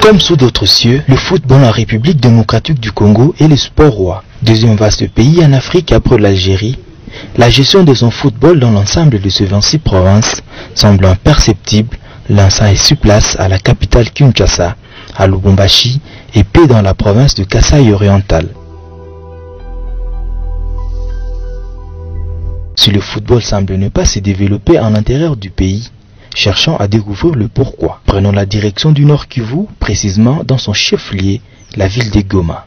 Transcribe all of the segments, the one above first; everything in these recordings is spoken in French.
Comme sous d'autres cieux, le football en République démocratique du Congo est le sport roi. Deuxième vaste pays en Afrique après l'Algérie, la gestion de son football dans l'ensemble de ces 26 provinces semble imperceptible, lançant et sur place à la capitale Kinshasa, à Lubumbashi et paix dans la province de Kasaï oriental. Si le football semble ne pas se développer en l'intérieur du pays, cherchons à découvrir le pourquoi. Prenons la direction du Nord Kivu, précisément dans son chef-lieu, la ville de Goma.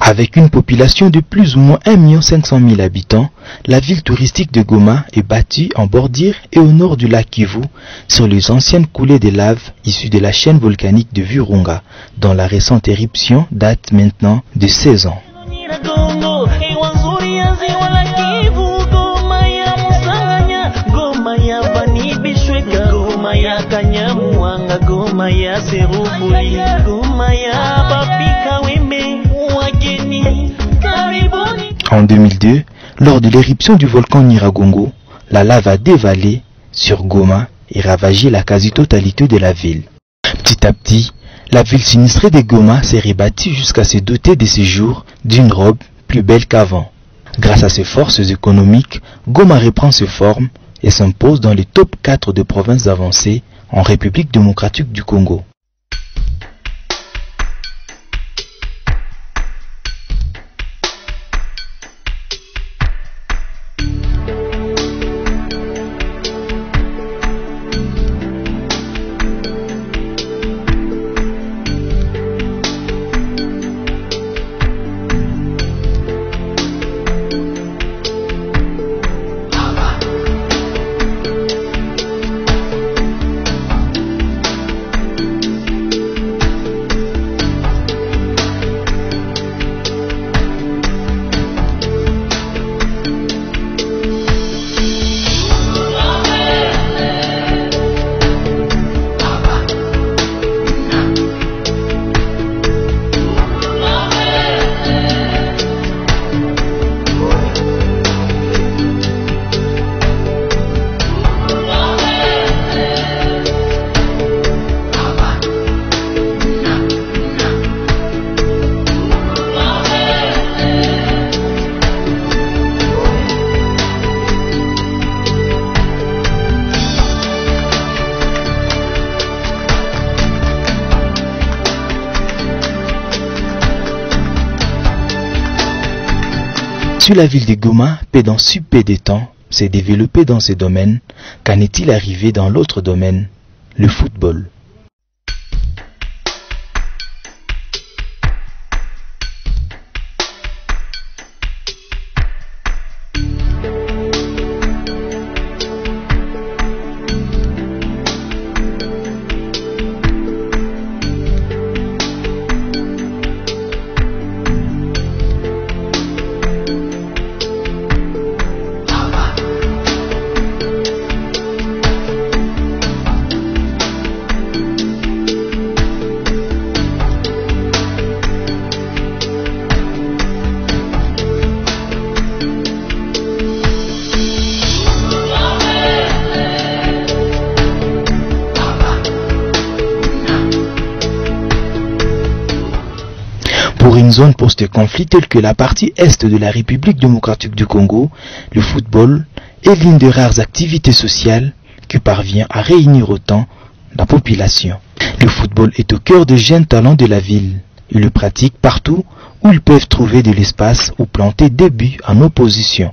Avec une population de plus ou moins 1 500 000 habitants, la ville touristique de Goma est bâtie en bordure et au nord du lac Kivu, sur les anciennes coulées de lave issues de la chaîne volcanique de Virunga, dont la récente éruption date maintenant de 16 ans. En 2002, lors de l'éruption du volcan Nyiragongo, la lave a dévalé sur Goma et ravagé la quasi-totalité de la ville. Petit à petit, la ville sinistrée de Goma s'est rebâtie jusqu'à se doter de ses jours d'une robe plus belle qu'avant. Grâce à ses forces économiques, Goma reprend ses formes et s'impose dans les top 4 de provinces avancées en République démocratique du Congo. Si la ville de Goma peut dans si peu de temps s'est développée dans ce domaine, qu'en est-il arrivé dans l'autre domaine, le football? Pour une zone post-conflit telle que la partie est de la République démocratique du Congo, le football est l'une des rares activités sociales qui parvient à réunir autant la population. Le football est au cœur des jeunes talents de la ville. Ils le pratiquent partout où ils peuvent trouver de l'espace ou planter des buts en opposition.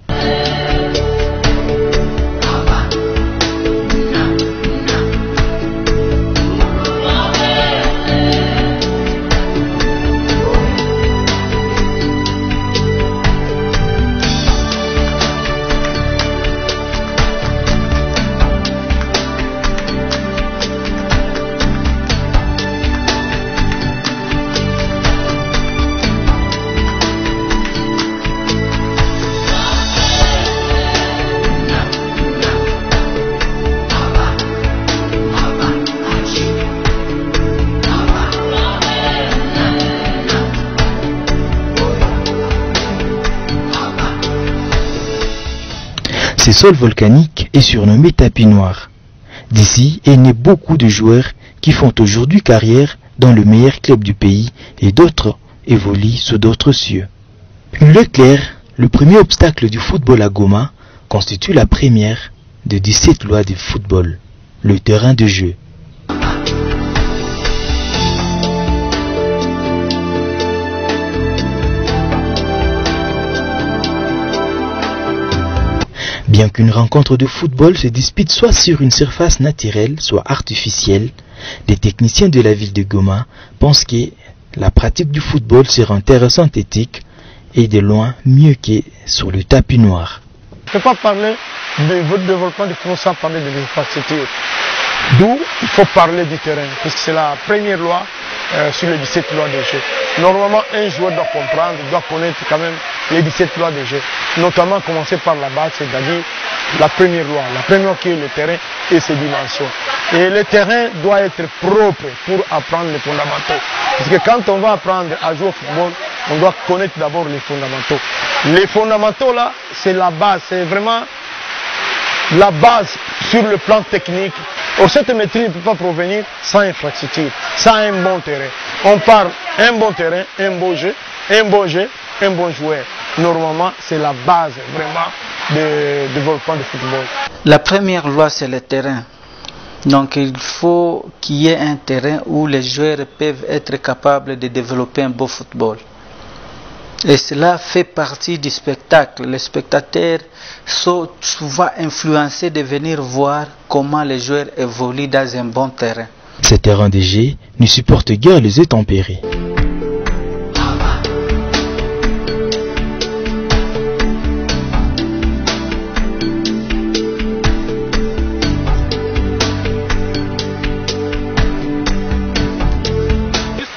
Ce sol volcanique est surnommé tapis noir. D'ici est né beaucoup de joueurs qui font aujourd'hui carrière dans le meilleur club du pays et d'autres évoluent sous d'autres cieux. Leclerc, le premier obstacle du football à Goma, constitue la première de 17 lois de football, le terrain de jeu. Bien qu'une rencontre de football se dispute soit sur une surface naturelle, soit artificielle, les techniciens de la ville de Goma pensent que la pratique du football sur un terrain synthétique est de loin mieux que sur le tapis noir. On ne peut pas parler de votre développement du football sans parler de l'infrastructure. D'où il faut parler du terrain, puisque c'est la première loi sur les 17 lois de jeu. Normalement, un joueur doit comprendre, doit connaître quand même les 17 lois de jeu. Notamment commencer par la base, c'est-à-dire la première loi qui est le terrain et ses dimensions. Et le terrain doit être propre pour apprendre les fondamentaux. Parce que quand on va apprendre à jouer au football, on doit connaître d'abord les fondamentaux. Les fondamentaux là, c'est la base, c'est vraiment la base sur le plan technique. Or, cette maîtrise ne peut pas provenir sans infrastructure, sans un bon terrain. On parle un bon terrain, un beau jeu, un bon joueur. Normalement, c'est la base vraiment de développement du football. La première loi, c'est le terrain. Donc, il faut qu'il y ait un terrain où les joueurs peuvent être capables de développer un beau football. Et cela fait partie du spectacle. Les spectateurs sont souvent influencés de venir voir comment les joueurs évoluent dans un bon terrain. Ces terrains de jeu ne supportent guère les intempéries.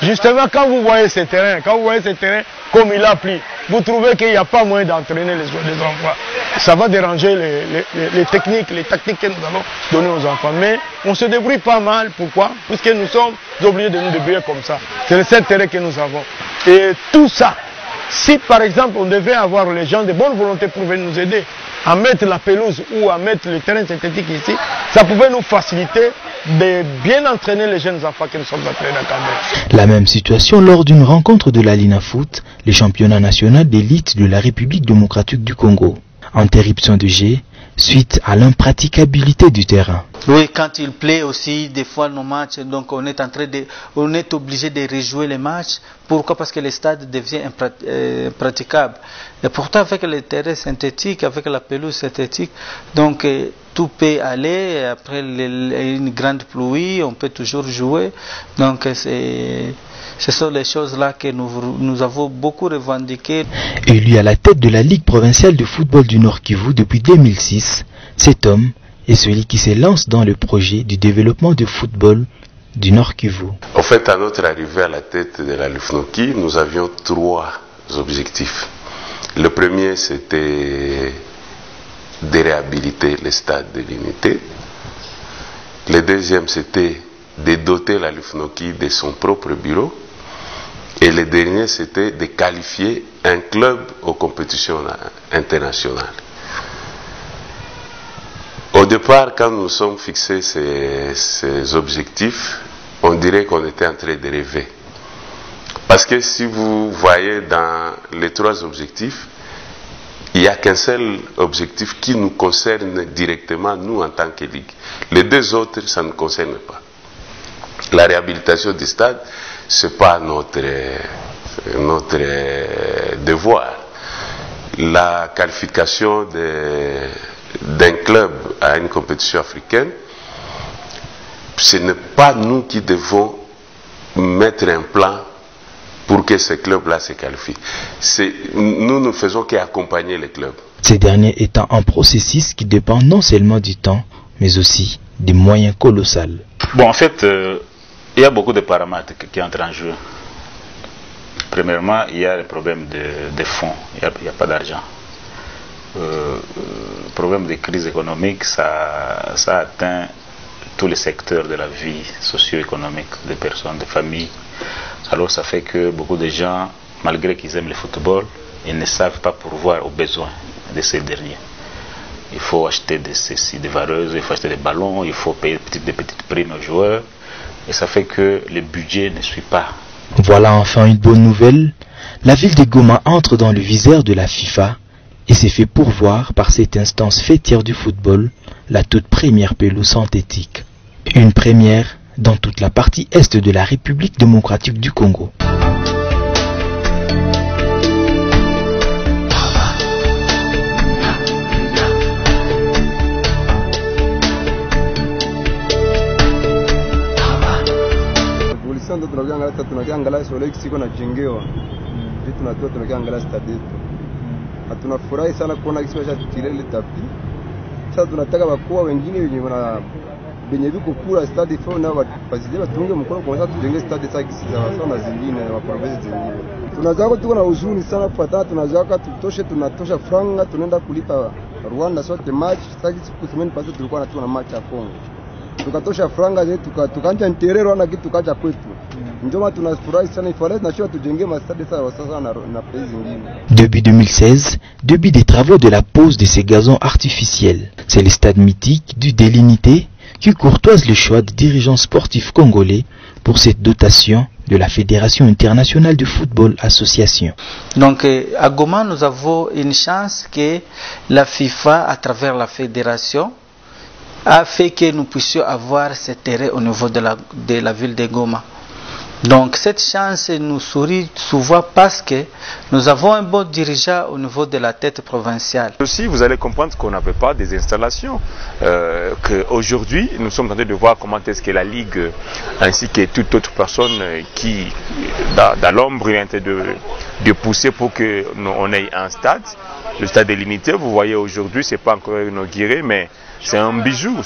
Justement, quand vous voyez ces terrains, comme il a pris, vous trouvez qu'il n'y a pas moyen d'entraîner les enfants. Ça va déranger les techniques, les tactiques que nous allons donner aux enfants. Mais on se débrouille pas mal. Pourquoi? Puisque nous sommes obligés de nous débrouiller comme ça. C'est le seul terrain que nous avons. Et tout ça, si par exemple on devait avoir les gens de bonne volonté pour venir nous aider à mettre la pelouse ou à mettre le terrain synthétique ici, ça pouvait nous faciliter de bien entraîner les jeunes enfants que nous sommes en train d'encadrer. La même situation lors d'une rencontre de la Lina Foot, le championnat national d'élite de la République démocratique du Congo. Interruption de jeu suite à l'impraticabilité du terrain. Oui, quand il plaît aussi, des fois nos matchs, donc on est obligé de rejouer les matchs. Pourquoi? Parce que le stade devient impraticable. Et pourtant, avec les terrains synthétiques, avec la pelouse synthétique, donc tout peut aller. Après une grande pluie, on peut toujours jouer. Donc ce sont les choses-là que nous avons beaucoup revendiquées. Élu à la tête de la Ligue provinciale de football du Nord Kivu depuis 2006, cet homme est celui qui se lance dans le projet du développement du football du Nord Kivu. En fait, à notre arrivée à la tête de la LUFNOKI, nous avions 3 objectifs. Le premier, c'était de réhabiliter le stade de l'unité. Le deuxième, c'était de doter la LUFNOKI de son propre bureau. Et le dernier, c'était de qualifier un club aux compétitions internationales. Au départ, quand nous sommes fixés ces objectifs, on dirait qu'on était en train de rêver. Parce que si vous voyez dans les 3 objectifs, il n'y a qu'un seul objectif qui nous concerne directement, nous en tant que Ligue. Les 2 autres, ça ne nous concerne pas. La réhabilitation du stade, ce n'est pas notre devoir. La qualification d'un club à une compétition africaine, ce n'est pas nous qui devons mettre un plan pour que ce club-là se qualifie. Nous ne faisons qu'accompagner les clubs. Ces derniers étant un processus qui dépend non seulement du temps, mais aussi des moyens colossaux. Bon, en fait, il y a beaucoup de paramètres qui entrent en jeu. Premièrement, il y a le problème de fonds. Il n'y a pas d'argent. Le problème de crise économique, ça atteint tous les secteurs de la vie socio-économique des personnes, des familles. Alors ça fait que beaucoup de gens, malgré qu'ils aiment le football, ils ne savent pas pourvoir aux besoins de ces derniers. il faut acheter des vareuses, il faut acheter des ballons, il faut payer des petites primes aux joueurs. Et ça fait que le budget ne suit pas. Voilà enfin une bonne nouvelle. La ville de Goma entre dans le viseur de la FIFA et s'est fait pourvoir par cette instance fêtière du football, la toute première pelouse synthétique. Une première dans toute la partie est de la République démocratique du Congo. Tunakiangalia Solex siko najengewa vitu tunatoa tunakiangalia stadi yetu. Tunafurahi sana kuona kisha tilele tapi. Sasa tunataka wakuu wengine wenye viko kula stadi fao na wapazidi watunge mkono kwa sababu tujenge stadi sawa na zingine wa province zingine. Tunazaka tuko na huzuni sana kufuatana, tunazaka tunatosha franga tunaenda kulipa Rwanda sote match. Sasa siku semeni pasi tulikuwa na match ya Kongo. Tukatosha franga zetu tukaanza nterero na kitu kacha kwetu. Njoma tunafurahi sana ifale na sio tujenge mastadi sawa sasa na pays zingine. Depuis 2016, début des travaux de la pose de ces gazons artificiels. C'est le stade mythique du Délinité qui courtoise le choix des dirigeants sportifs congolais pour cette dotation de la Fédération internationale de football association. Donc à Goma, nous avons une chance que la FIFA, à travers la fédération, a fait que nous puissions avoir ce terrain au niveau de la ville de Goma. Donc cette chance nous sourit souvent parce que nous avons un bon dirigeant au niveau de la tête provinciale. Aussi, vous allez comprendre qu'on n'avait pas des installations. Qu'aujourd'hui, nous sommes en train de voir comment est-ce que la Ligue, ainsi que toute autre personne qui, dans l'ombre, est en train de pousser pour qu'on ait un stade. Le stade est limité, vous voyez aujourd'hui, ce n'est pas encore inauguré, mais c'est un bijou.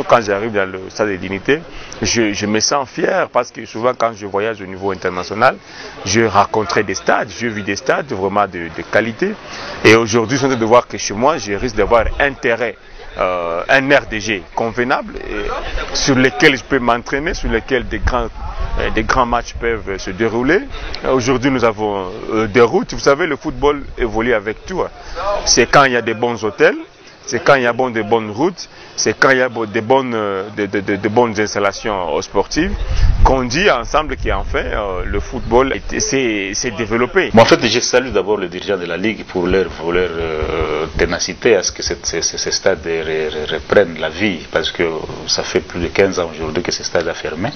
Quand j'arrive dans le stade de l'unité, je me sens fier parce que souvent quand je voyage au niveau international, je rencontre des stades, je vis des stades vraiment de qualité. Et aujourd'hui, je suis en train de voir que chez moi, je risque d'avoir intérêt, un RDG convenable sur lequel je peux m'entraîner, sur lequel des grands matchs peuvent se dérouler. Aujourd'hui, nous avons des routes. Vous savez, le football évolue avec tout. C'est quand il y a des bons hôtels, c'est quand il y a de bonnes routes, c'est quand il y a de bonnes installations sportives, qu'on dit ensemble qu'enfin le football s'est développé. Bon, en fait, je salue d'abord les dirigeants de la Ligue pour leur ténacité à ce que ce stade reprenne la vie, parce que ça fait plus de 15 ans aujourd'hui que ce stade a fermé,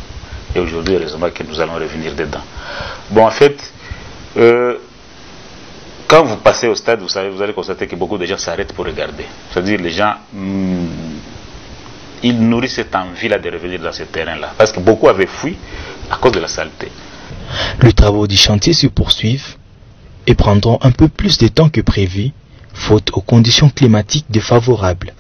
et aujourd'hui, heureusement que nous allons revenir dedans. Bon, en fait, quand vous passez au stade, vous allez constater que beaucoup de gens s'arrêtent pour regarder. C'est-à-dire les gens, ils nourrissent cette envie-là de revenir dans ce terrain-là. Parce que beaucoup avaient fui à cause de la saleté. Les travaux du chantier se poursuivent et prendront un peu plus de temps que prévu, faute aux conditions climatiques défavorables.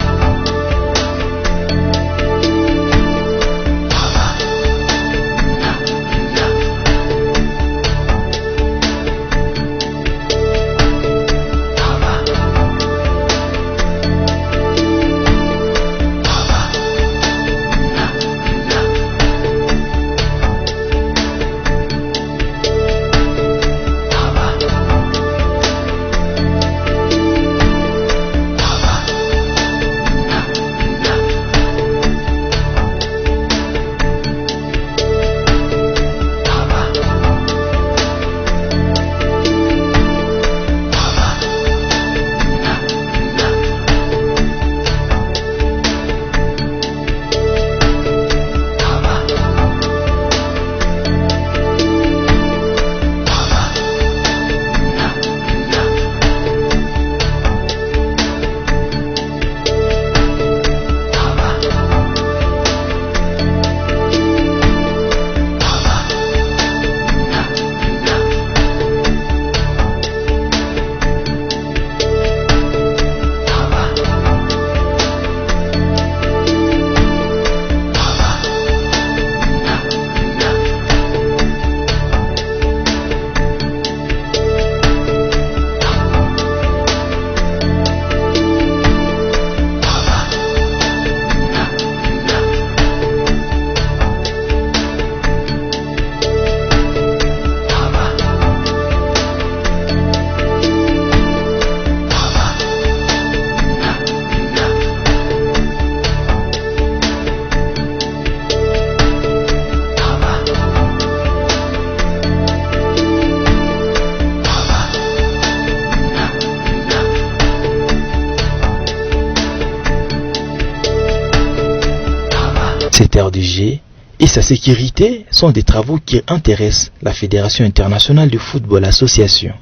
Cette aire de jeu et sa sécurité sont des travaux qui intéressent la Fédération internationale de football association.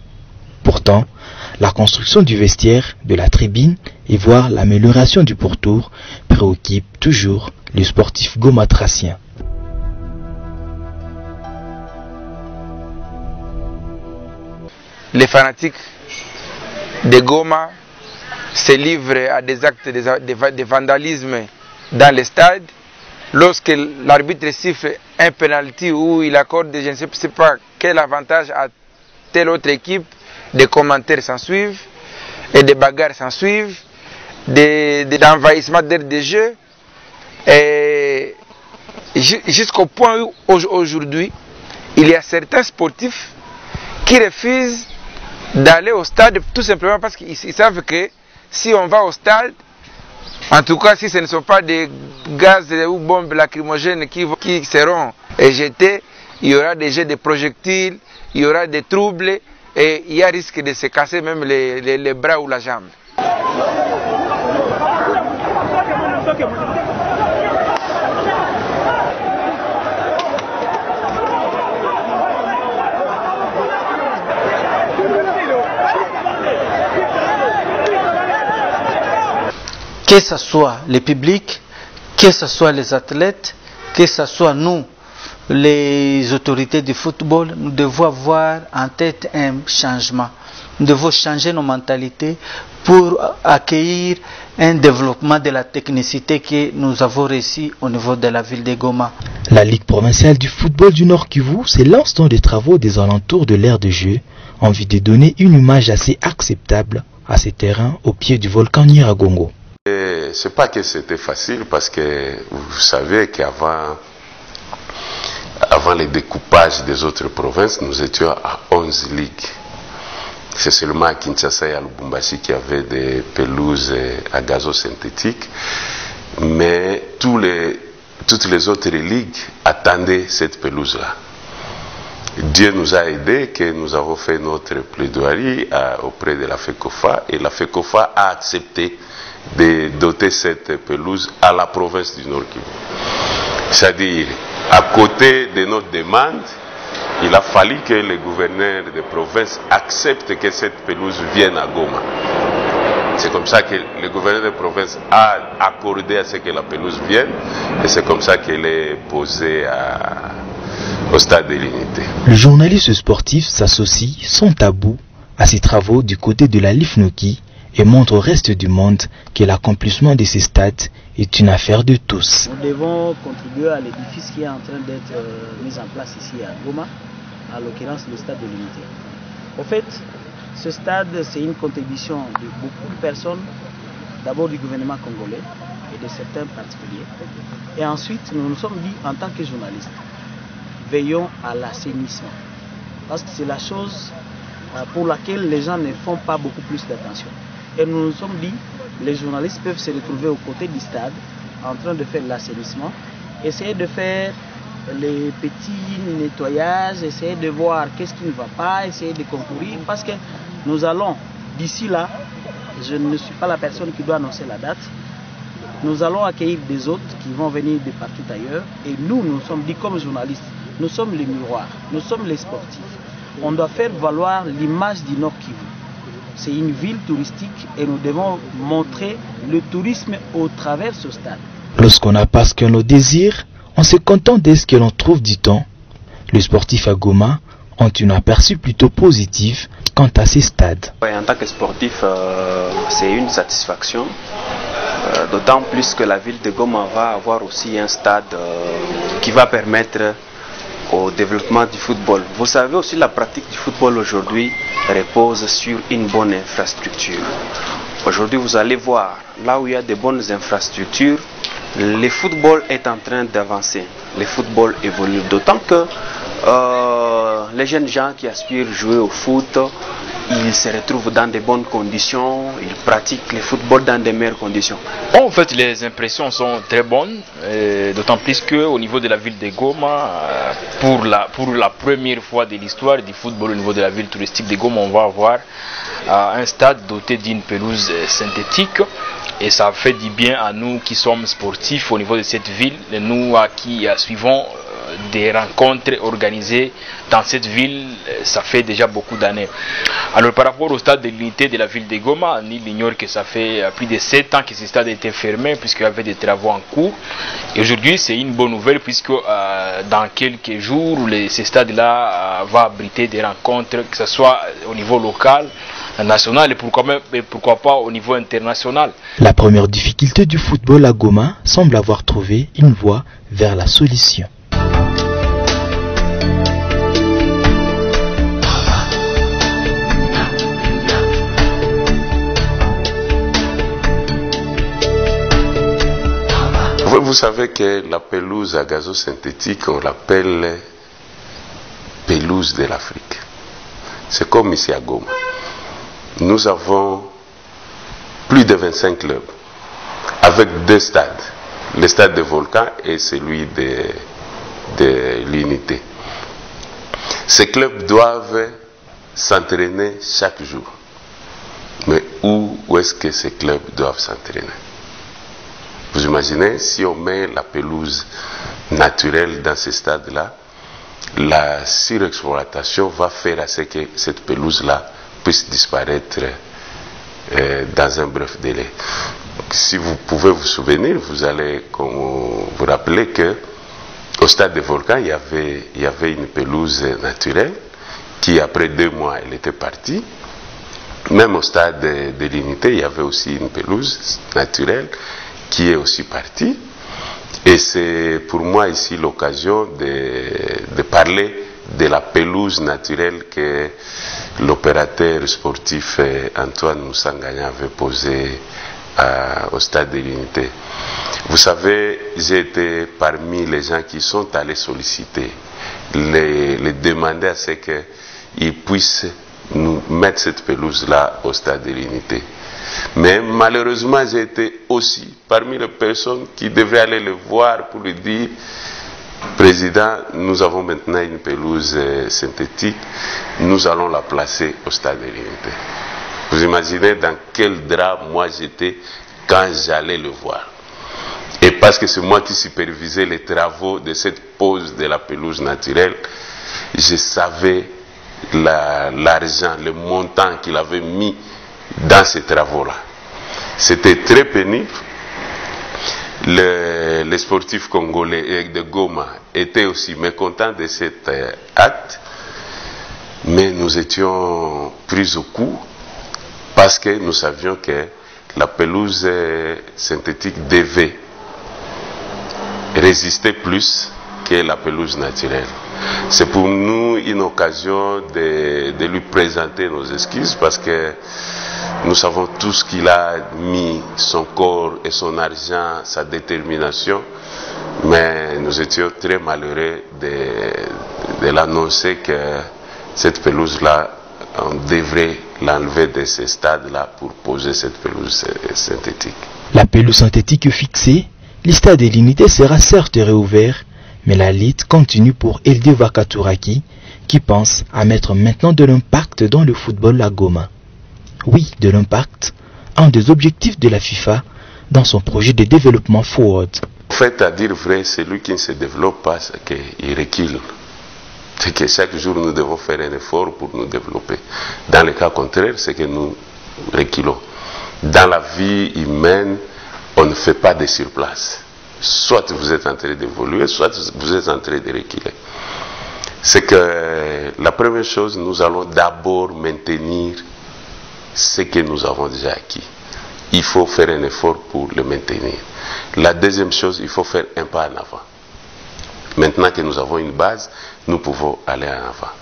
Pourtant, la construction du vestiaire, de la tribune et voire l'amélioration du pourtour préoccupe toujours les sportifs gomatraciens. Les fanatiques de Goma se livrent à des actes de vandalisme dans les stades. Lorsque l'arbitre siffle un penalty ou il accorde, je ne sais pas quel avantage à telle autre équipe, des commentaires s'en suivent et des bagarres s'en suivent, d'envahissement d'air de jeu. Et jusqu'au point où aujourd'hui, il y a certains sportifs qui refusent d'aller au stade tout simplement parce qu'ils savent que si on va au stade, en tout cas si ce ne sont pas des gaz ou bombes lacrymogènes qui seront jetés, il y aura des jets de projectiles, il y aura des troubles et il y a risque de se casser même les bras ou la jambe. Que ce soit le public, que ce soit les athlètes, que ce soit nous, les autorités du football, nous devons avoir en tête un changement. Nous devons changer nos mentalités pour accueillir un développement de la technicité que nous avons réussi au niveau de la ville de Goma. La Ligue provinciale du football du Nord Kivu s'élance dans des travaux des alentours de l'aire de jeu en vue de donner une image assez acceptable à ces terrains au pied du volcan Nyiragongo. C'est pas que c'était facile parce que vous savez qu'avant le découpage des autres provinces, nous étions à 11 ligues. C'est seulement à Kinshasa et à Lubumbashi qui avait des pelouses à gazon synthétique. Mais toutes les autres ligues attendaient cette pelouse-là. Dieu nous a aidés, que nous avons fait notre plaidoirie auprès de la FECOFA et la FECOFA a accepté de doter cette pelouse à la province du Nord Kivu. C'est-à-dire, à côté de notre demande, il a fallu que le gouverneur de province accepte que cette pelouse vienne à Goma. C'est comme ça que le gouverneur de province a accordé à ce que la pelouse vienne et c'est comme ça qu'elle est posée au stade de l'Unité. Le journaliste sportif s'associe sans tabou à ces travaux du côté de la Lifnoki et montre au reste du monde que l'accomplissement de ces stades est une affaire de tous. Nous devons contribuer à l'édifice qui est en train d'être mis en place ici à Goma, à l'occurrence le stade de l'Unité. En fait, ce stade, c'est une contribution de beaucoup de personnes, d'abord du gouvernement congolais et de certains particuliers. Et ensuite, nous nous sommes dit, en tant que journalistes, veillons à l'assainissement. Parce que c'est la chose pour laquelle les gens ne font pas beaucoup plus d'attention. Et nous nous sommes dit, les journalistes peuvent se retrouver aux côtés du stade, en train de faire l'assainissement, essayer de faire les petits nettoyages, essayer de voir qu'est-ce qui ne va pas, essayer de concourir, parce que nous allons, d'ici là, je ne suis pas la personne qui doit annoncer la date, nous allons accueillir des autres qui vont venir de partout ailleurs, et nous sommes dit comme journalistes, nous sommes les miroirs, nous sommes les sportifs. On doit faire valoir l'image du Nord Kivu. C'est une ville touristique et nous devons montrer le tourisme au travers de ce stade. Lorsqu'on n'a pas ce que l'on désire, on se contente de ce que l'on trouve du temps. Les sportifs à Goma ont un aperçu plutôt positif quant à ces stades. En tant que sportif, c'est une satisfaction. D'autant plus que la ville de Goma va avoir aussi un stade qui va permettre au développement du football. Vous savez aussi, la pratique du football aujourd'hui repose sur une bonne infrastructure. Aujourd'hui, vous allez voir, là où il y a de bonnes infrastructures, le football est en train d'avancer. Le football évolue, d'autant que les jeunes gens qui aspirent à jouer au foot, ils se retrouvent dans de bonnes conditions, ils pratiquent le football dans de meilleures conditions. En fait, les impressions sont très bonnes, d'autant plus qu'au niveau de la ville de Goma, pour la première fois de l'histoire du football au niveau de la ville touristique de Goma, on va avoir un stade doté d'une pelouse synthétique Et ça fait du bien à nous qui sommes sportifs au niveau de cette ville, nous qui suivons des rencontres organisées dans cette ville, ça fait déjà beaucoup d'années. Alors par rapport au stade de l'unité de la ville de Goma, nul ignore que ça fait plus de 7 ans que ce stade a été fermé puisqu'il y avait des travaux en cours. Et aujourd'hui c'est une bonne nouvelle puisque dans quelques jours ce stade-là va abriter des rencontres, que ce soit au niveau local, national et pourquoi pas au niveau international. La première difficulté du football à Goma semble avoir trouvé une voie vers la solution. Vous savez que la pelouse à gazon synthétique, on l'appelle pelouse de l'Afrique. C'est comme ici à Goma. Nous avons plus de 25 clubs avec 2 stades, le stade de Volcan et celui de l'Unité. Ces clubs doivent s'entraîner chaque jour. Mais où est-ce que ces clubs doivent s'entraîner? Vous imaginez, si on met la pelouse naturelle dans ces stades-là, la surexploitation va faire à ce que cette pelouse-là puisse disparaître dans un bref délai. Si vous pouvez vous souvenir, vous allez vous rappeler que au stade de Volcan, il y avait une pelouse naturelle qui, après 2 mois, elle était partie. Même au stade de l'Unité, il y avait aussi une pelouse naturelle qui est aussi partie. Et c'est pour moi ici l'occasion de parler de la pelouse naturelle que l'opérateur sportif Antoine Moussanganya avait posée au stade de l'Unité. Vous savez, j'ai été parmi les gens qui sont allés solliciter, les demander à ce qu'ils puissent nous mettre cette pelouse-là au stade de l'Unité. Mais malheureusement, j'ai été aussi parmi les personnes qui devraient aller le voir pour lui dire: Président, nous avons maintenant une pelouse synthétique, nous allons la placer au stade de l'Unité. Vous imaginez dans quel drame moi j'étais quand j'allais le voir. Et parce que c'est moi qui supervisais les travaux de cette pose de la pelouse naturelle, je savais l'argent, le montant qu'il avait mis dans ces travaux-là. C'était très pénible. Les sportifs congolais de Goma étaient aussi mécontents de cet acte, mais nous étions pris au coup parce que nous savions que la pelouse synthétique devait résister plus que la pelouse naturelle. C'est pour nous une occasion de lui présenter nos excuses parce que nous savons tous qu'il a mis son corps et son argent, sa détermination, mais nous étions très malheureux de l'annoncer que cette pelouse-là, on devrait l'enlever de ces stades-là pour poser cette pelouse synthétique. La pelouse synthétique fixée, le stade de l'Unité sera certes réouvert, mais la lutte continue pour Elde Vakaturaki, qui pense à mettre maintenant de l'impact dans le football à Goma. Oui, de l'impact, un des objectifs de la FIFA dans son projet de développement forward. En fait, à dire vrai, celui qui ne se développe pas, c'est qu'il recule. C'est que chaque jour, nous devons faire un effort pour nous développer. Dans le cas contraire, c'est que nous reculons. Dans la vie humaine, on ne fait pas de surplace. Soit vous êtes en train d'évoluer, soit vous êtes en train de reculer. C'est que la première chose, nous allons d'abord maintenir ce que nous avons déjà acquis. Il faut faire un effort pour le maintenir. La deuxième chose, il faut faire un pas en avant. Maintenant que nous avons une base, nous pouvons aller en avant.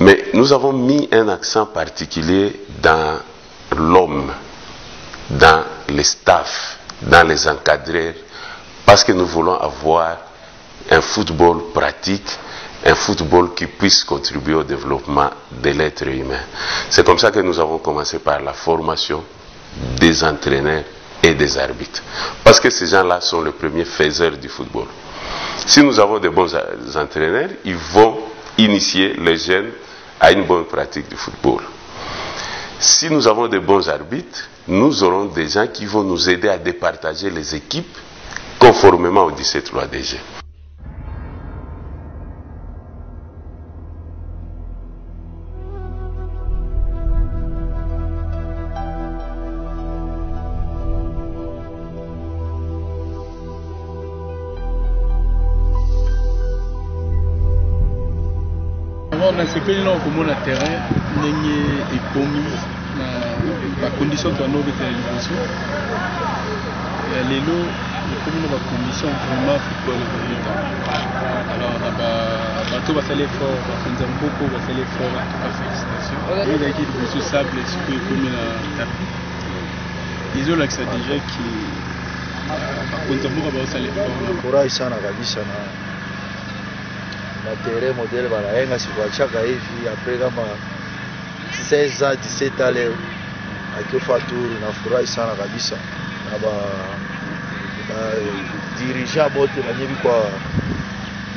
Mais nous avons mis un accent particulier dans l'homme, dans les staffs, dans les encadreurs, parce que nous voulons avoir un football pratique, un football qui puisse contribuer au développement de l'être humain. C'est comme ça que nous avons commencé par la formation des entraîneurs et des arbitres. Parce que ces gens-là sont les premiers faiseurs du football. Si nous avons de bons entraîneurs, ils vont initier les jeunes à une bonne pratique du football. Si nous avons de bons arbitres, nous aurons des gens qui vont nous aider à départager les équipes conformément aux 17 lois des jeux. On a sepeli na komona terrain ndenge ekomi na ba conditions to no de liboso lelo ekomi na ba conditions vraiment football bonita. Alors na ba bato basale fort bakonza mboko basale fort ba félicitations et là qui liboso sable siko ekomi na tapis ils ont l'accès déjà qui bakonza mboko basale fort furahi sana kabisa na terrain modèle banayenga sikuachaka hivi après kama 16 ans 17 ans leo akifa tour na furahi sana kabisa na ba dirigeant bote banyebi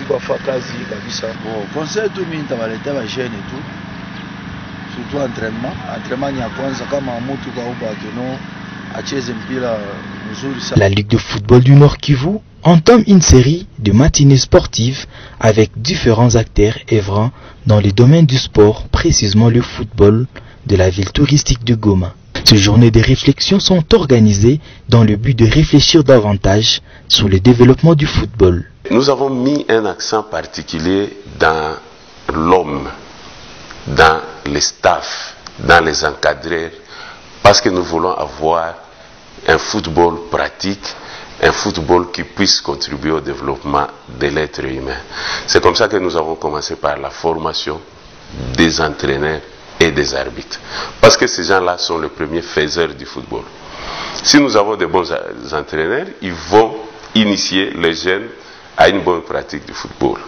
kwa fakazi kabisa. Bon conseil tu mimi nitabaleta ba jeune et tout surtout entraînement ya kwanza kama mtu kauba keno acheze mpira mzuri sana. La Ligue de football du Nord Kivu entame une série de matinées sportives avec différents acteurs œuvrant dans les domaines du sport, précisément le football de la ville touristique de Goma. Ces journées de réflexion sont organisées dans le but de réfléchir davantage sur le développement du football. Nous avons mis un accent particulier dans l'homme, dans les staffs, dans les encadreurs, parce que nous voulons avoir un football pratique, un football qui puisse contribuer au développement de l'être humain. C'est comme ça que nous avons commencé par la formation des entraîneurs et des arbitres. Parce que ces gens-là sont les premiers faiseurs du football. Si nous avons de bons entraîneurs, ils vont initier les jeunes à une bonne pratique du football.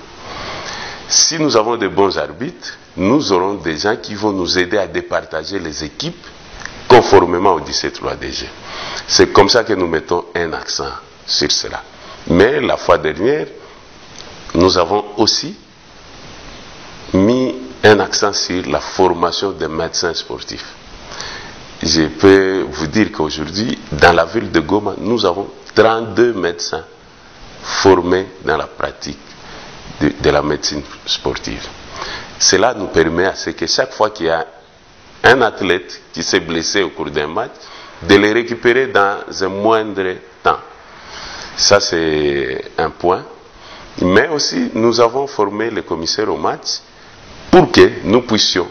Si nous avons de bons arbitres, nous aurons des gens qui vont nous aider à départager les équipes conformément aux 17 lois des jeux. C'est comme ça que nous mettons un accent sur cela. Mais la fois dernière, nous avons aussi mis un accent sur la formation des médecins sportifs. Je peux vous dire qu'aujourd'hui, dans la ville de Goma, nous avons 32 médecins formés dans la pratique de la médecine sportive. Cela nous permet à ce que chaque fois qu'il y a un athlète qui s'est blessé au cours d'un match, de les récupérer dans un moindre temps. Ça, c'est un point. Mais aussi, nous avons formé les commissaires au match pour que nous puissions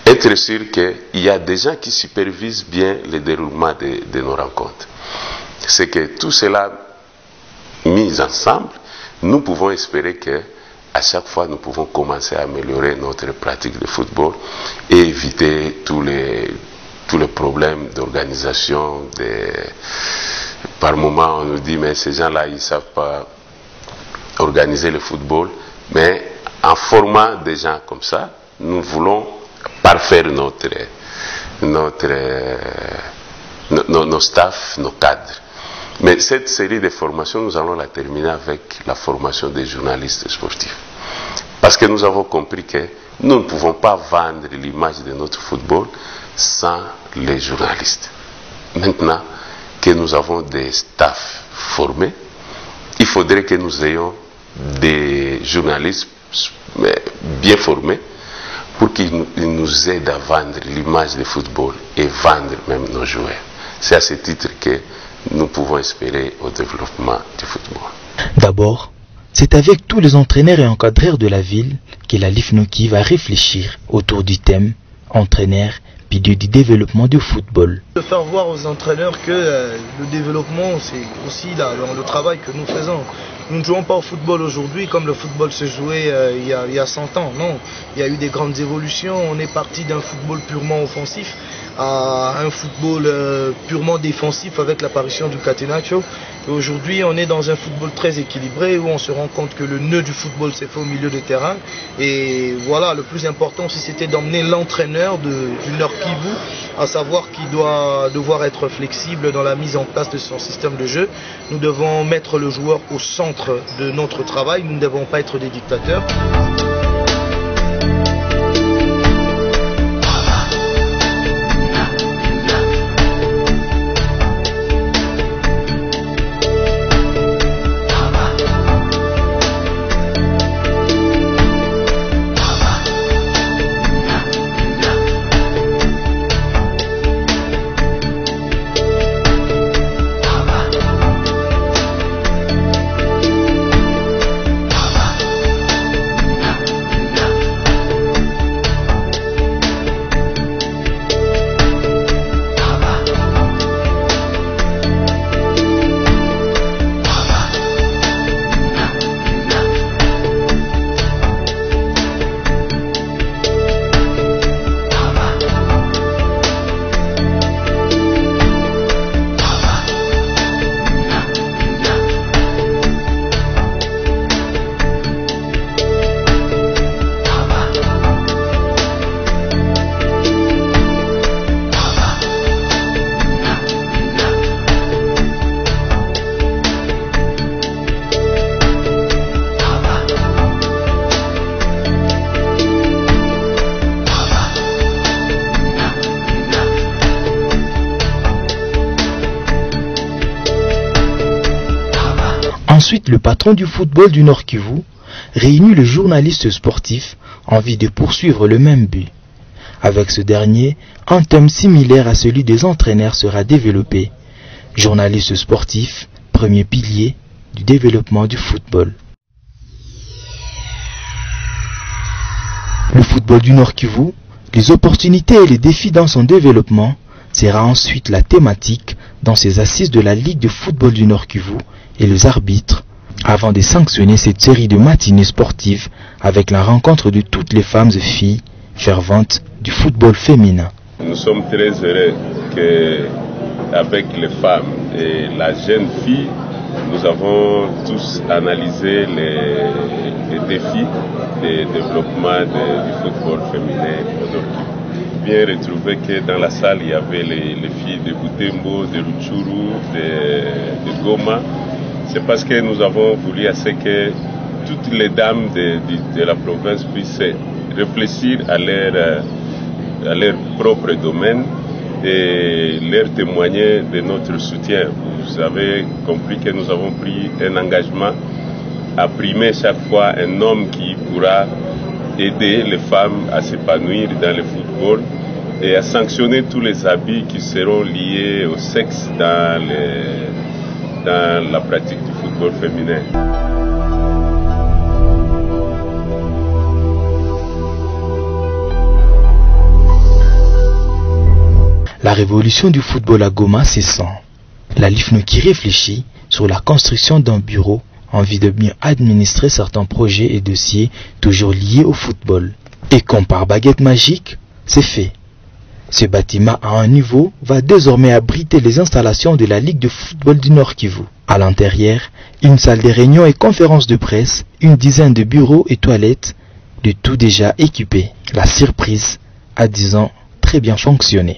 être sûrs qu'il y a des gens qui supervisent bien le déroulement de nos rencontres. C'est que tout cela mis ensemble, nous pouvons espérer que à chaque fois, nous pouvons commencer à améliorer notre pratique de football et éviter tous les problèmes d'organisation. Par moment, on nous dit, mais ces gens-là, ils ne savent pas organiser le football. Mais en formant des gens comme ça, nous voulons parfaire nos staffs, nos cadres. Mais cette série de formations, nous allons la terminer avec la formation des journalistes sportifs. Parce que nous avons compris que nous ne pouvons pas vendre l'image de notre football sans les journalistes. Maintenant que nous avons des staffs formés, il faudrait que nous ayons des journalistes bien formés pour qu'ils nous aident à vendre l'image du football et vendre même nos joueurs. C'est à ce titre que nous pouvons espérer au développement du football. D'abord, c'est avec tous les entraîneurs et encadreurs de la ville que la LIFNOKI va réfléchir autour du thème entraîneur puis du développement du football. De faire voir aux entraîneurs que le développement, c'est aussi le travail que nous faisons. Nous ne jouons pas au football aujourd'hui comme le football se jouait il y a 100 ans. Non, il y a eu des grandes évolutions. On est parti d'un football purement offensif à un football purement défensif avec l'apparition du Catenaccio. Et aujourd'hui, on est dans un football très équilibré où on se rend compte que le nœud du football s'est fait au milieu de terrain. Et voilà, le plus important, c'était d'emmener l'entraîneur du Nord Kivu, à savoir qu'il doit devoir être flexible dans la mise en place de son système de jeu. Nous devons mettre le joueur au centre de notre travail. Nous ne devons pas être des dictateurs. Ensuite, le patron du football du Nord Kivu réunit le journaliste sportif en vue de poursuivre le même but. Avec ce dernier, un thème similaire à celui des entraîneurs sera développé. Journaliste sportif, premier pilier du développement du football. Le football du Nord Kivu, les opportunités et les défis dans son développement sera ensuite la thématique dans ces assises de la Ligue de football du Nord Kivu et les arbitres, avant de sanctionner cette série de matinées sportives avec la rencontre de toutes les femmes et filles ferventes du football féminin. Nous sommes très heureux qu'avec les femmes et la jeune fille, nous avons tous analysé les défis de développement du football féminin au Nord Kivu. Bien retrouvé que dans la salle, il y avait les filles de Butembo, de Rutshuru, de Goma. C'est parce que nous avons voulu à ce que toutes les dames de la province puissent réfléchir à leur propre domaine et leur témoigner de notre soutien. Vous avez compris que nous avons pris un engagement à primer chaque fois un homme qui pourra aider les femmes à s'épanouir dans le football et à sanctionner tous les abus qui seront liés au sexe dans la pratique du football féminin. La révolution du football à Goma s'essent. La LIFNOKI réfléchit sur la construction d'un bureau en vue de mieux administrer certains projets et dossiers toujours liés au football. Et comme par baguette magique, c'est fait. Ce bâtiment à un niveau va désormais abriter les installations de la Ligue de football du Nord Kivu. À l'intérieur, une salle de réunion et conférences de presse, une dizaine de bureaux et toilettes, le tout déjà équipé. La surprise a 10 ans très bien fonctionné.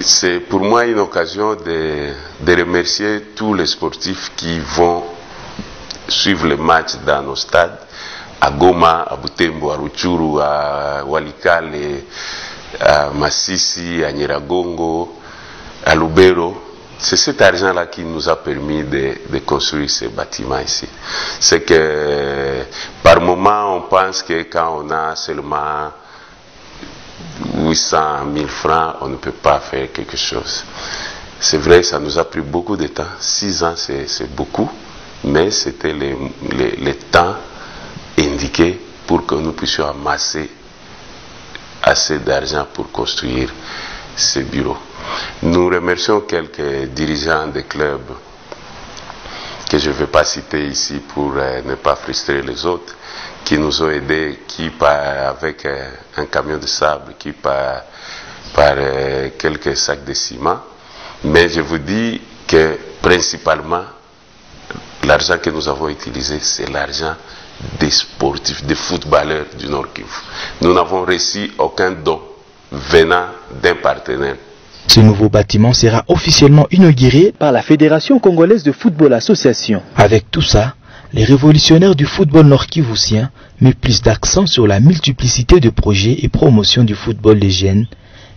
C'est pour moi une occasion de remercier tous les sportifs qui vont suivre les matchs dans nos stades, à Goma, à Butembo, à Rutshuru, à Walikale, à Masisi, à Nyiragongo, à Lubero. C'est cet argent-là qui nous a permis de construire ces bâtiments ici. C'est que par moment, on pense que quand on a seulement 800 000 francs, on ne peut pas faire quelque chose. C'est vrai, ça nous a pris beaucoup de temps. 6 ans, c'est beaucoup, mais c'était les temps indiqués pour que nous puissions amasser assez d'argent pour construire ce bureau. Nous remercions quelques dirigeants des clubs que je ne vais pas citer ici pour ne pas frustrer les autres, qui nous ont aidés, qui avec un camion de sable, qui par quelques sacs de ciment. Mais je vous dis que principalement, l'argent que nous avons utilisé, c'est l'argent des sportifs, des footballeurs du Nord Kivu. Nous n'avons reçu aucun don venant d'un partenaire. Ce nouveau bâtiment sera officiellement inauguré par la Fédération congolaise de football association. Avec tout ça, les révolutionnaires du football nord-kivusien mettent plus d'accent sur la multiplicité de projets et promotion du football des jeunes,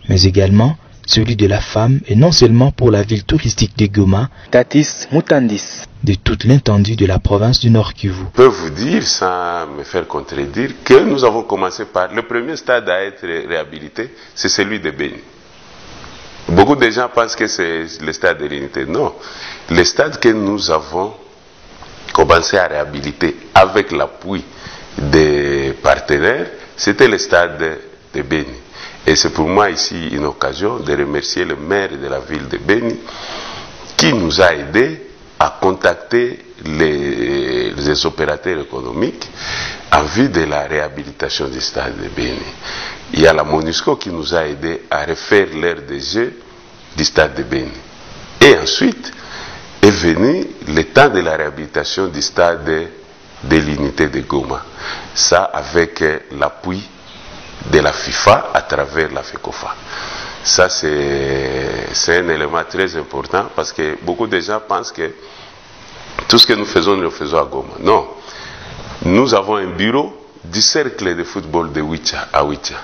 mais également celui de la femme, et non seulement pour la ville touristique de Goma, Tatis Mutandis, de toute l'étendue de la province du Nord Kivu. Je peux vous dire, sans me faire contredire, que nous avons commencé par le premier stade à être réhabilité, c'est celui de Beni. Beaucoup de gens pensent que c'est le stade de l'unité. Non, le stade que nous avons commencé à réhabiliter avec l'appui des partenaires, c'était le stade de Beni. Et c'est pour moi ici une occasion de remercier le maire de la ville de Beni qui nous a aidés à contacter les opérateurs économiques en vue de la réhabilitation du stade de Beni. Il y a la MONUSCO qui nous a aidés à refaire l'aire de jeu du stade de Beni. Et ensuite est venu le temps de la réhabilitation du stade de l'unité de Goma. Ça avec l'appui de la FIFA à travers la FECOFA. Ça c'est un élément très important parce que beaucoup de gens pensent que tout ce que nous faisons, nous le faisons à Goma. Non. Nous avons un bureau du cercle de football de Wicha à Wicha.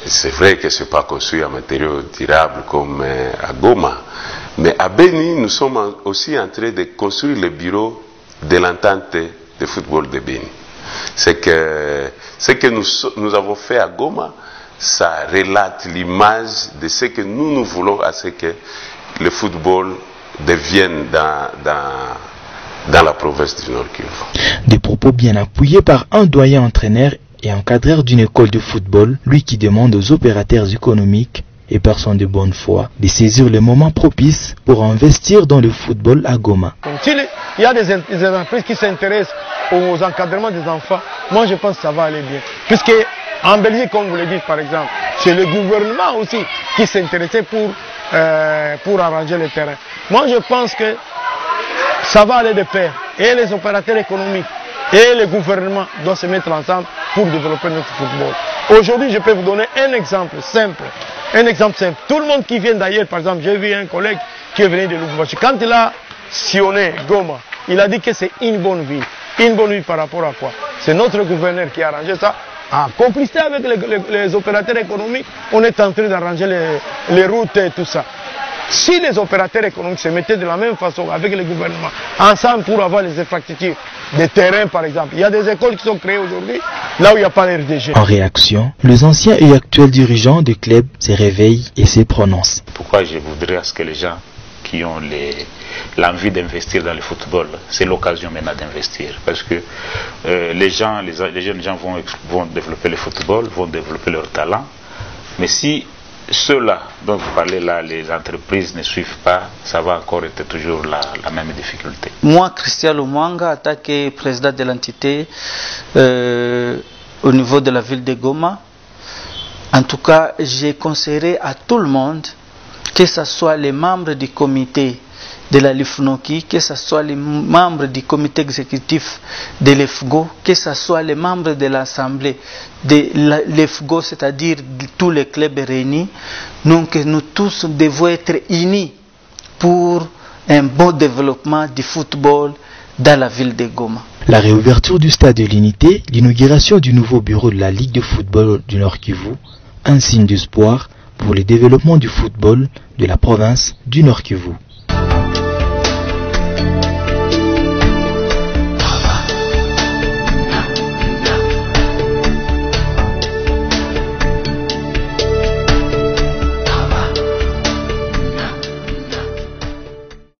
C'est vrai que ce n'est pas construit en matériaux durables comme à Goma, mais à Beni, nous sommes aussi en train de construire le bureau de l'entente de football de Beni. C'est que ce que nous avons fait à Goma, ça relate l'image de ce que nous voulons à ce que le football devienne dans la province du Nord Kivu. Des propos bien appuyés par un doyen entraîneur et encadreur d'une école de football, lui qui demande aux opérateurs économiques et personnes de bonne foi de saisir le moment propice pour investir dans le football à Goma. S'il y a des entreprises qui s'intéressent aux encadrements des enfants, moi je pense que ça va aller bien. Puisque en Belgique, comme vous le dites par exemple, c'est le gouvernement aussi qui s'intéressait pour arranger le terrain. Moi je pense que ça va aller de pair. Et les opérateurs économiques et le gouvernement doivent se mettre ensemble pour développer notre football. Aujourd'hui, je peux vous donner un exemple simple. Un exemple simple. Tout le monde qui vient d'ailleurs, par exemple, j'ai vu un collègue qui est venu de Lubumbashi. Quand il a sillonné Goma, il a dit que c'est une bonne ville. Une bonne ville par rapport à quoi? C'est notre gouverneur qui a arrangé ça. En complicité avec les opérateurs économiques, on est en train d'arranger les routes et tout ça. Si les opérateurs économiques se mettaient de la même façon avec le gouvernement, ensemble pour avoir les infrastructures, des terrains par exemple, il y a des écoles qui sont créées aujourd'hui, là où il n'y a pas l'RDG. En réaction, les anciens et actuels dirigeants du club se réveillent et se prononcent. Pourquoi je voudrais à ce que les gens qui ont l'envie d'investir dans le football, c'est l'occasion maintenant d'investir. Parce que les jeunes gens vont développer le football, vont développer leur talent, mais si ceux-là dont vous parlez là, les entreprises ne suivent pas, ça va encore être toujours la même difficulté. Moi, Christian Lumanga, en tant que président de l'entité au niveau de la ville de Goma, en tout cas, j'ai conseillé à tout le monde, que ce soit les membres du comité de la LIFNOKI, que ce soit les membres du comité exécutif de l'EFGO, que ce soit les membres de l'assemblée de l'EFGO, c'est-à-dire de tous les clubs réunis, donc nous tous devons être unis pour un bon développement du football dans la ville de Goma. La réouverture du stade de l'Unité, l'inauguration du nouveau bureau de la Ligue de football du Nord Kivu, un signe d'espoir pour le développement du football de la province du Nord Kivu.